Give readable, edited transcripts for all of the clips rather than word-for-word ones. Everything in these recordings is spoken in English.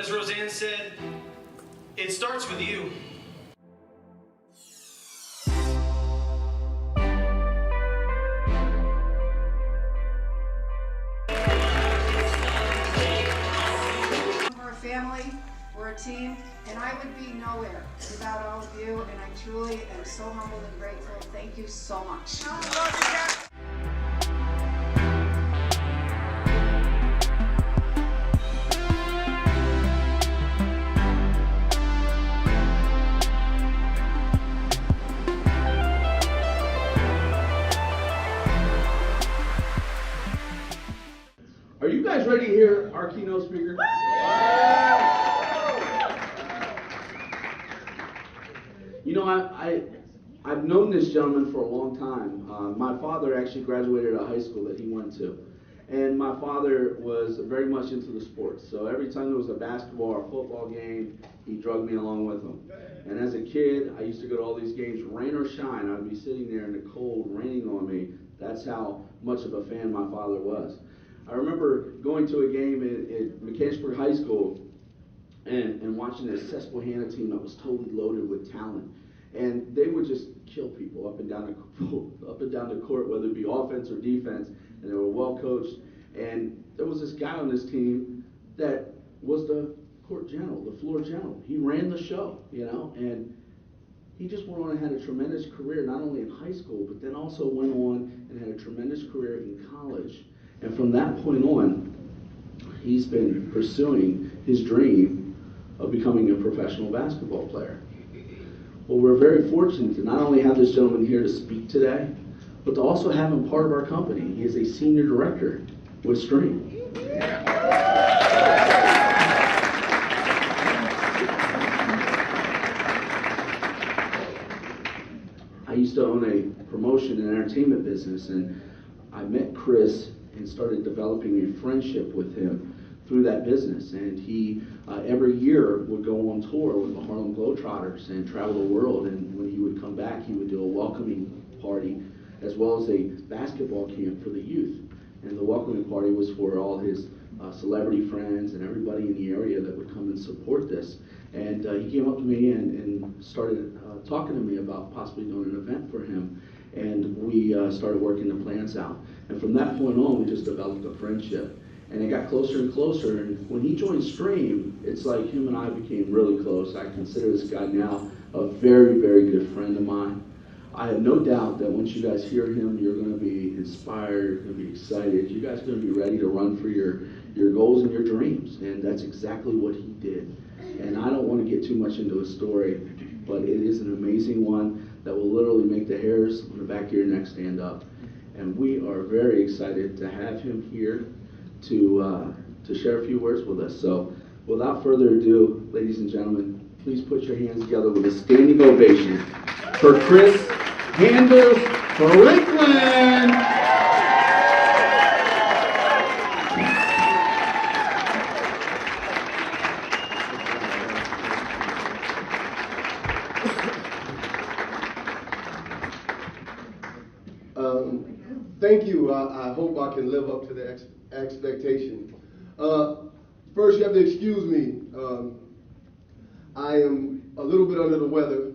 as Roseanne said, it starts with you. We're a family, we're a team, and I would be nowhere without all of you, and I truly am so humbled and grateful. Thank you so much. Are you guys ready to hear our keynote speaker? You know, I've known this gentleman for a long time. My father actually graduated a high school that he went to. And my father was very much into the sports. So every time there was a basketball or a football game, he drugged me along with him. And as a kid, I used to go to all these games, rain or shine. I'd be sitting there in the cold, raining on me. That's how much of a fan my father was. I remember going to a game at Harrisburg High School and watching this Susquehanna team that was totally loaded with talent. And they would just kill people up and down the court, whether it be offense or defense, and they were well coached. And there was this guy on this team that was the court general, the floor general. He ran the show, you know, and he just went on and had a tremendous career, not only in high school, but then also went on and had a tremendous career in college. And from that point on, he's been pursuing his dream of becoming a professional basketball player. Well, we're very fortunate to not only have this gentleman here to speak today, but to also have him part of our company. He is a senior director with Stream. I used to own a promotion and entertainment business, and I met Chris and started developing a friendship with him through that business. And he every year would go on tour with the Harlem Globetrotters and travel the world. And when he would come back, he would do a welcoming party as well as a basketball camp for the youth. And the welcoming party was for all his celebrity friends and everybody in the area that would come and support this. And he came up to me and started talking to me about possibly doing an event for him. And we started working the plans out. And from that point on, we just developed a friendship. And it got closer and closer. And when he joined Stream, it's like him and I became really close. I consider this guy now a very, very good friend of mine. I have no doubt that once you guys hear him, you're going to be inspired, you're going to be excited. You guys are going to be ready to run for your goals and your dreams. And that's exactly what he did. And I don't want to get too much into his story, but it is an amazing one that will literally make the hairs on the back of your neck stand up. And we are very excited to have him here to share a few words with us. So without further ado, ladies and gentlemen, please put your hands together with a standing ovation for Chris Handles Franklin. Thank you. I hope I can live up to the expectation. First, you have to excuse me. I am a little bit under the weather.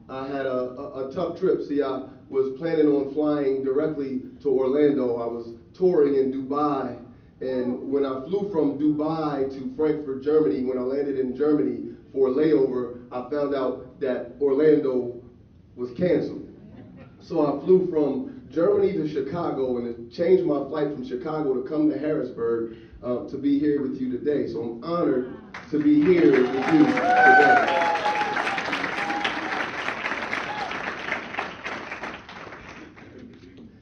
I had a tough trip. See, I was planning on flying directly to Orlando. I was touring in Dubai, and when I flew from Dubai to Frankfurt, Germany, when I landed in Germany for a layover, I found out that Orlando was canceled. So I flew from Germany to Chicago, and it changed my flight from Chicago to come to Harrisburg to be here with you today. So I'm honored to be here with you today.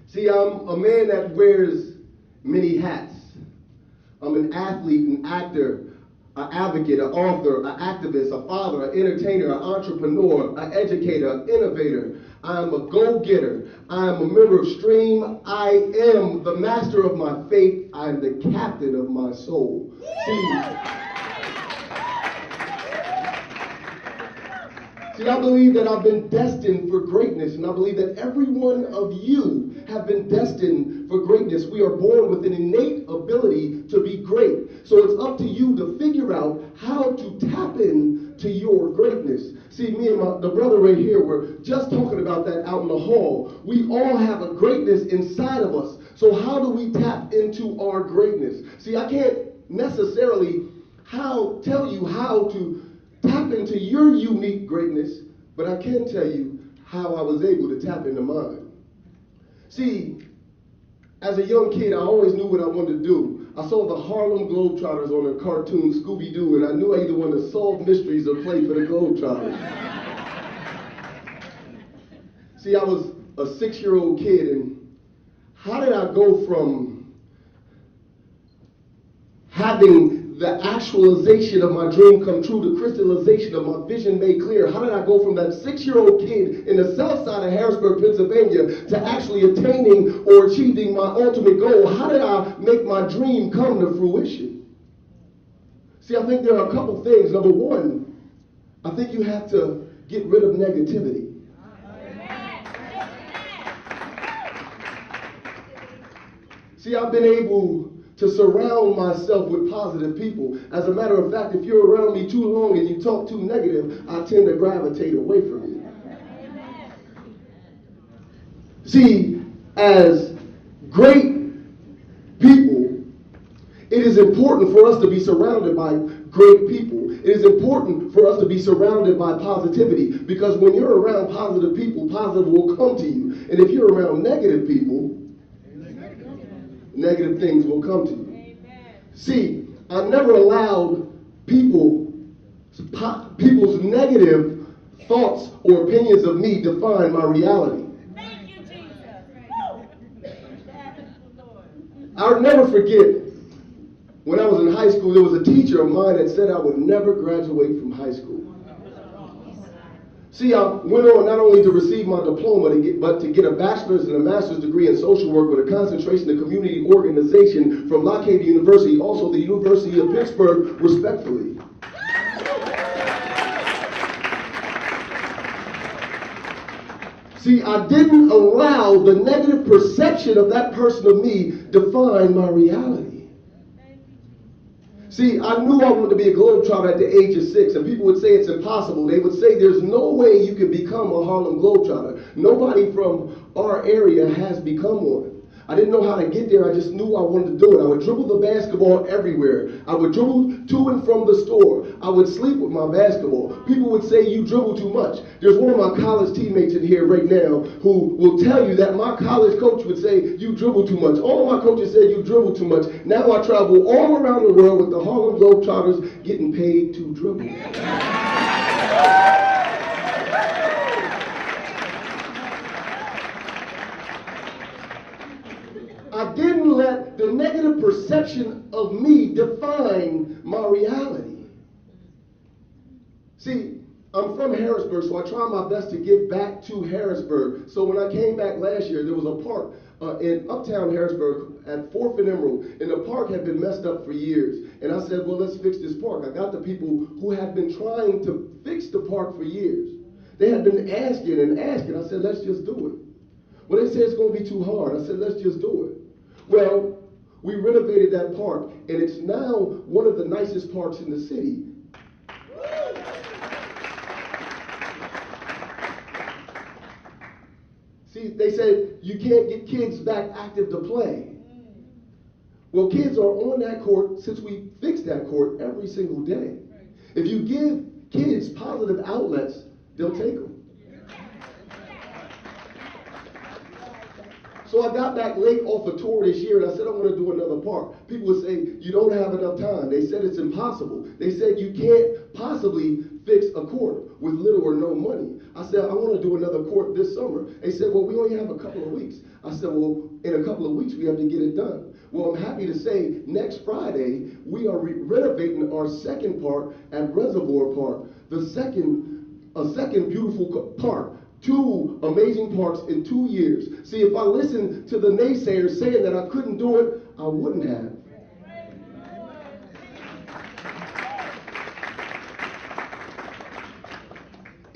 See, I'm a man that wears many hats. I'm an athlete, an actor, an advocate, an author, an activist, a father, an entertainer, an entrepreneur, an educator, an innovator. I am a go-getter. I am a member of Stream. I am the master of my fate. I am the captain of my soul. See, See, I believe that I've been destined for greatness, and I believe that every one of you have been destined for greatness. We are born with an innate ability to be great. So it's up to you to figure out how to tap into your greatness. See, me and the brother right here were just talking about that out in the hall. We all have a greatness inside of us. So how do we tap into our greatness? See, I can't necessarily tell you how to tap into your unique greatness, but I can tell you how I was able to tap into mine. See, as a young kid, I always knew what I wanted to do. I saw the Harlem Globetrotters on the cartoon Scooby-Doo, and I knew I either wanted to solve mysteries or play for the Globetrotters. See, I was a 6-year-old kid, and how did I go from having the actualization of my dream come true, the crystallization of my vision made clear? How did I go from that 6-year-old kid in the south side of Harrisburg, Pennsylvania, to actually attaining or achieving my ultimate goal? How did I make my dream come to fruition? See, I think there are a couple things. Number one, I think you have to get rid of negativity. See, I've been able to surround myself with positive people. As a matter of fact, if you're around me too long and you talk too negative, I tend to gravitate away from you. See, as great people, it is important for us to be surrounded by great people. It is important for us to be surrounded by positivity, because when you're around positive people, positive will come to you. And if you're around negative people, negative things will come to you. Amen. See, I never allowed people's negative thoughts or opinions of me define my reality. Thank you, Jesus. I'll never forget when I was in high school, there was a teacher of mine that said I would never graduate from high school. See, I went on not only to receive my diploma, but to get a bachelor's and a master's degree in social work with a concentration in community organization from Lockheed University, also the University of Pittsburgh, respectfully. See, I didn't allow the negative perception of that person of me define my reality. See, I knew I wanted to be a Globetrotter at the age of 6, and people would say it's impossible. They would say there's no way you can become a Harlem Globetrotter. Nobody from our area has become one. I didn't know how to get there. I just knew I wanted to do it. I would dribble the basketball everywhere. I would dribble to and from the store. I would sleep with my basketball. People would say, you dribble too much. There's one of my college teammates in here right now who will tell you that my college coach would say, you dribble too much. All of my coaches said, you dribble too much. Now I travel all around the world with the Harlem Globetrotters getting paid to dribble. I didn't let the negative perception of me define my reality. See, I'm from Harrisburg, so I try my best to give back to Harrisburg. So when I came back last year, there was a park in uptown Harrisburg at 4th and Emerald, and the park had been messed up for years. And I said, well, let's fix this park. I got the people who had been trying to fix the park for years. They had been asking and asking. I said, let's just do it. Well, they said it's going to be too hard. I said, let's just do it. Well, we renovated that park, and it's now one of the nicest parks in the city. See, they said you can't get kids back active to play. Well, kids are on that court since we fixed that court every single day. If you give kids positive outlets, they'll take them. So I got back late off a tour this year, and I said, I want to do another park. People would say, you don't have enough time. They said it's impossible. They said you can't possibly fix a court with little or no money. I said, I want to do another court this summer. They said, well, we only have a couple of weeks. I said, well, in a couple of weeks, we have to get it done. Well, I'm happy to say next Friday, we are renovating our second park at Reservoir Park, a second beautiful park. 2 amazing parks in 2 years. See, if I listened to the naysayers saying that I couldn't do it, I wouldn't have.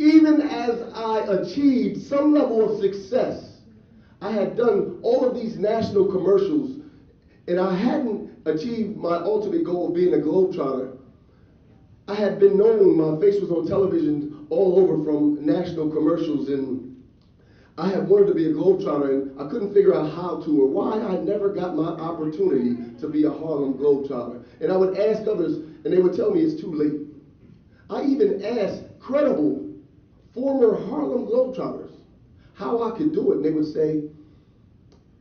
even as I achieved some level of success, I had done all of these national commercials, and I hadn't achieved my ultimate goal of being a globetrotter. I had been known, my face was on television all over from national commercials, and I had wanted to be a globetrotter, and I couldn't figure out how to or why I never got my opportunity to be a Harlem globetrotter. And I would ask others, and they would tell me it's too late. I even asked credible former Harlem globetrotters how I could do it, and they would say,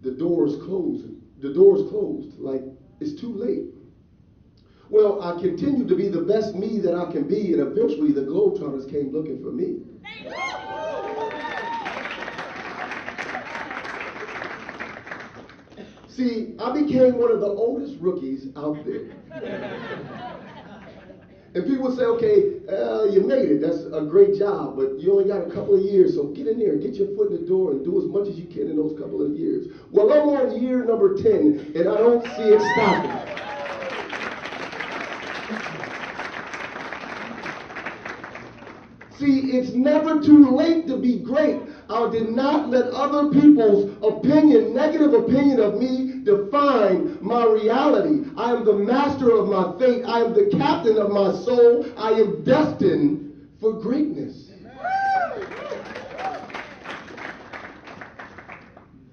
the door's closed. The door's closed, like it's too late. Well, I continued to be the best me that I can be, and eventually the globetrotters came looking for me. See, I became one of the oldest rookies out there. And people would say, okay, you made it. That's a great job, but you only got a couple of years, so get in there and get your foot in the door and do as much as you can in those couple of years. Well, I'm on year number 10, and I don't see it stopping. See, it's never too late to be great. I did not let other people's opinion, negative opinion of me, define my reality. I am the master of my fate. I am the captain of my soul. I am destined for greatness.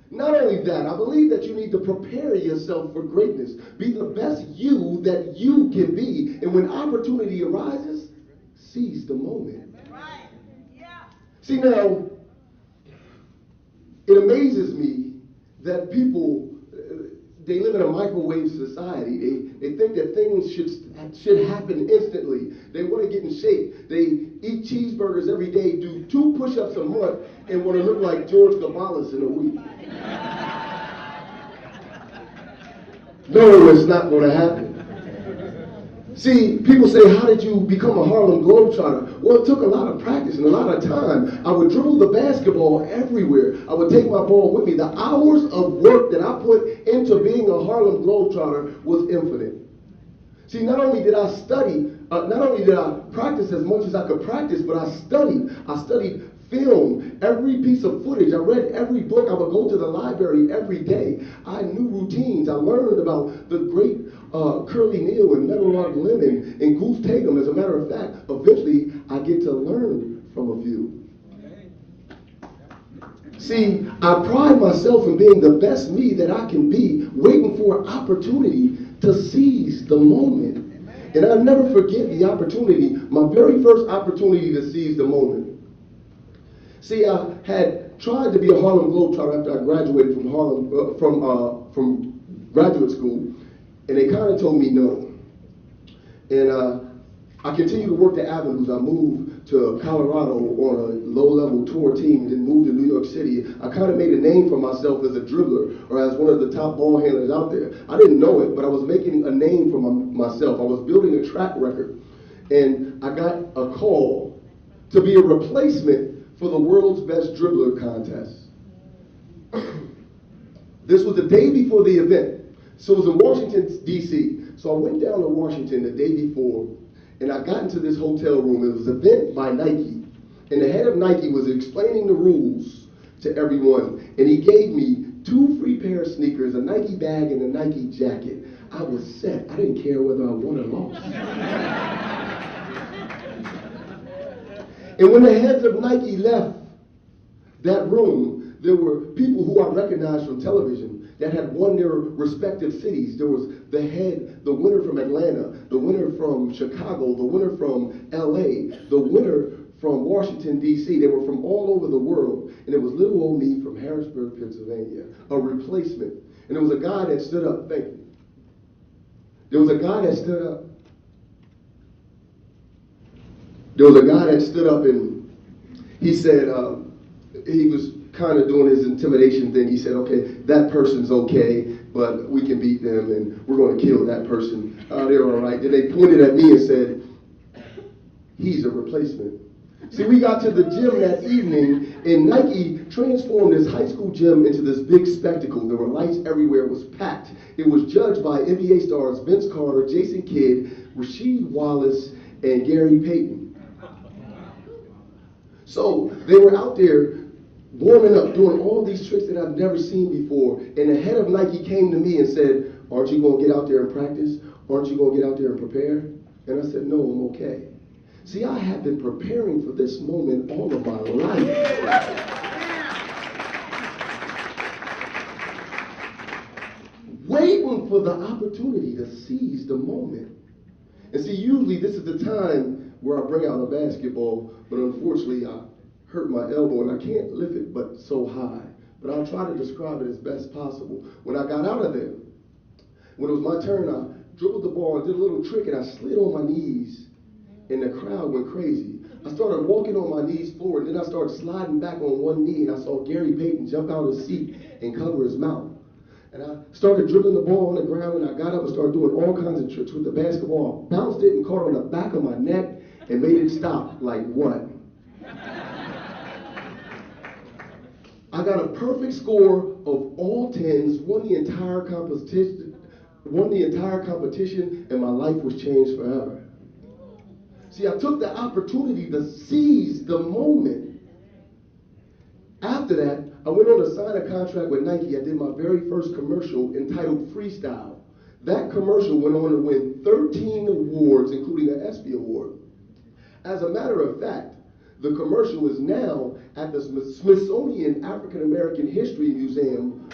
Not only that, I believe that you need to prepare yourself for greatness. Be the best you that you can be. And when opportunity arises, seize the moment. See, now, it amazes me that people, they live in a microwave society. They think that things should happen instantly. They want to get in shape. They eat cheeseburgers every day, do 2 push-ups a month, and want to look like George Cabalas in a week. No, it's not going to happen. See, people say, how did you become a Harlem Globetrotter? Well, it took a lot of practice and a lot of time. I would dribble the basketball everywhere. I would take my ball with me. The hours of work that I put into being a Harlem Globetrotter was infinite. See, not only did I study, not only did I practice as much as I could practice, but I studied. I studied film, every piece of footage. I read every book. I would go to the library every day. I knew routines. I learned about the great Curly Neal and Meadowlark Lemon and Goose Tatum. As a matter of fact, eventually I get to learn from a few. See, I pride myself in being the best me that I can be, waiting for an opportunity to seize the moment. And I'll never forget the opportunity, my very first opportunity to seize the moment. See, I had tried to be a Harlem Globetrotter after I graduated from graduate school, and they kind of told me no. And I continued to work the avenues. I moved to Colorado on a low-level tour team, then moved to New York City. I kind of made a name for myself as a dribbler or as one of the top ball handlers out there. I didn't know it, but I was making a name for myself. I was building a track record, and I got a call to be a replacement for the world's best dribbler contest. This was the day before the event. So it was in Washington, D.C. So I went down to Washington the day before, and I got into this hotel room. It was an event by Nike. And the head of Nike was explaining the rules to everyone. And he gave me 2 free pair of sneakers, a Nike bag, and a Nike jacket. I was set. I didn't care whether I won or lost. And when the heads of Nike left that room, there were people who I recognized from television that had won their respective cities. There was the winner from Atlanta, the winner from Chicago, the winner from LA, the winner from Washington, D.C. They were from all over the world. And it was little old me from Harrisburg, Pennsylvania, a replacement. And there was a guy that stood up. Thank you. There was a guy that stood up. There was a guy that stood up and he said, he was kind of doing his intimidation thing. He said, okay, that person's okay, but we can beat them and we're going to kill that person. They're all right. Then they pointed at me and said, he's a replacement. See, we got to the gym that evening and Nike transformed this high school gym into this big spectacle. There were lights everywhere. It was packed. It was judged by NBA stars Vince Carter, Jason Kidd, Rasheed Wallace, and Gary Payton. So they were out there warming up, doing all these tricks that I've never seen before. And the head of Nike came to me and said, aren't you going to get out there and practice? Aren't you going to get out there and prepare? And I said, no, I'm okay. See, I have been preparing for this moment all of my life. Waiting for the opportunity to seize the moment. And see, usually this is the time where I bring out a basketball, but unfortunately I hurt my elbow and I can't lift it but so high. But I'll try to describe it as best possible. When I got out of there, when it was my turn, I dribbled the ball and did a little trick and I slid on my knees and the crowd went crazy. I started walking on my knees forward, and then I started sliding back on one knee, and I saw Gary Payton jump out of his seat and cover his mouth. And I started dribbling the ball on the ground, and I got up and started doing all kinds of tricks with the basketball. I bounced it and caught on the back of my neck and made it stop. Like what? I got a perfect score of all 10s, won the entire competition, and my life was changed forever. See, I took the opportunity to seize the moment. After that, I went on to sign a contract with Nike. I did my very first commercial entitled Freestyle. That commercial went on to win 13 awards, including an ESPY award. As a matter of fact, the commercial is now at the Smithsonian African American History Museum.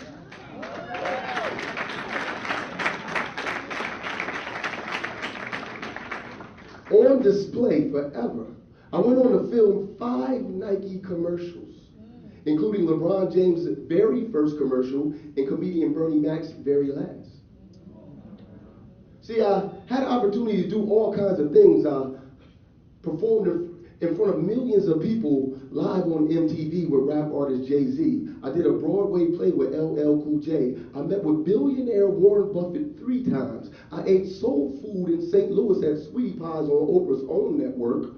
On display forever. I went on to film 5 Nike commercials, including LeBron James' very first commercial and comedian Bernie Mac's very last. See, I had an opportunity to do all kinds of things. I performed in front of millions of people live on MTV with rap artist Jay-Z. I did a Broadway play with LL Cool J. I met with billionaire Warren Buffett 3 times. I ate soul food in St. Louis at Sweetie Pie's on Oprah's own network.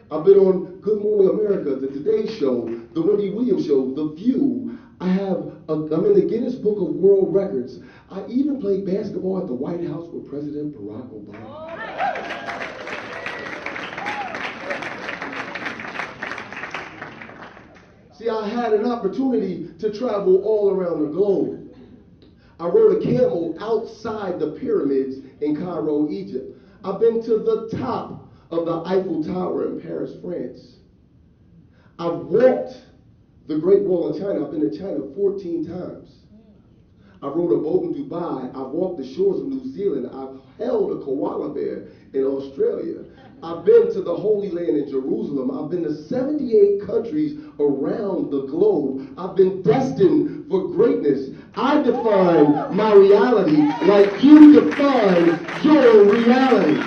I've been on Good Morning America, The Today Show, The Wendy Williams Show, The View. I'm in the Guinness Book of World Records. I even played basketball at the White House with President Barack Obama. See, I had an opportunity to travel all around the globe. I rode a camel outside the pyramids in Cairo, Egypt. I've been to the top of the Eiffel Tower in Paris, France. I've walked the Great Wall of China. I've been to China 14 times. I rode a boat in Dubai. I've walked the shores of New Zealand. I've held a koala bear in Australia. I've been to the Holy Land in Jerusalem. I've been to 78 countries around the globe. I've been destined for greatness. I define my reality like you define your reality.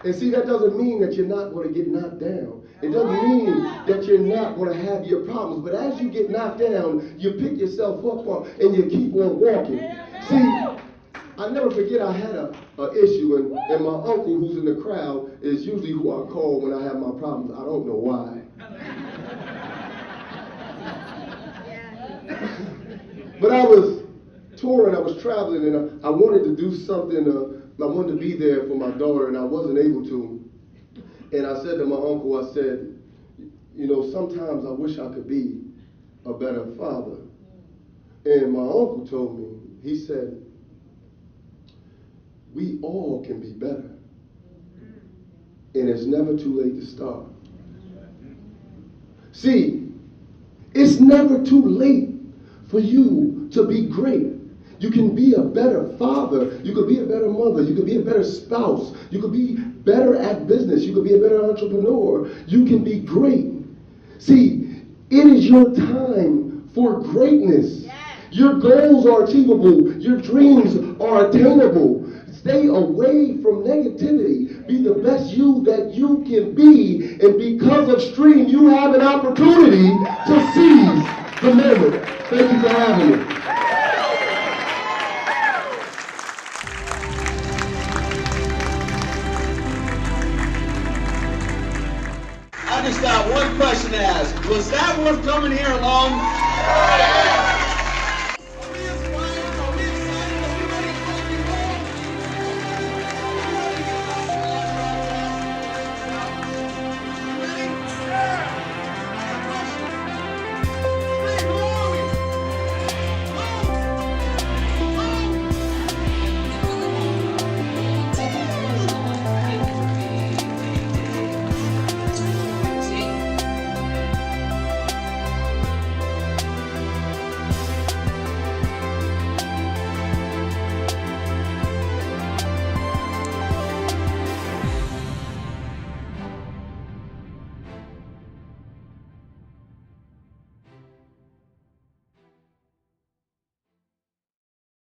And see, that doesn't mean that you're not going to get knocked down. It doesn't mean that you're not going to have your problems. But as you get knocked down, you pick yourself up and you keep on walking. See, I never forget I had an issue, and my uncle, who's in the crowd, is usually who I call when I have my problems. I don't know why. But I was touring, I was traveling, and I wanted to do something. I wanted to be there for my daughter, and I wasn't able to. And I said to my uncle, I said, you know, sometimes I wish I could be a better father. And my uncle told me, he said, we all can be better. And it's never too late to start. See, it's never too late for you to be great. You can be a better father. You could be a better mother. You could be a better spouse. You could be better at business. You could be a better entrepreneur. You can be great. See, it is your time for greatness. Yes. Your goals are achievable. Your dreams are attainable. Stay away from negativity. Be the best you that you can be. And because of Stream, you have an opportunity to seize the moment. Thank you for having me. I just got one question to ask. Was that worth coming here alone?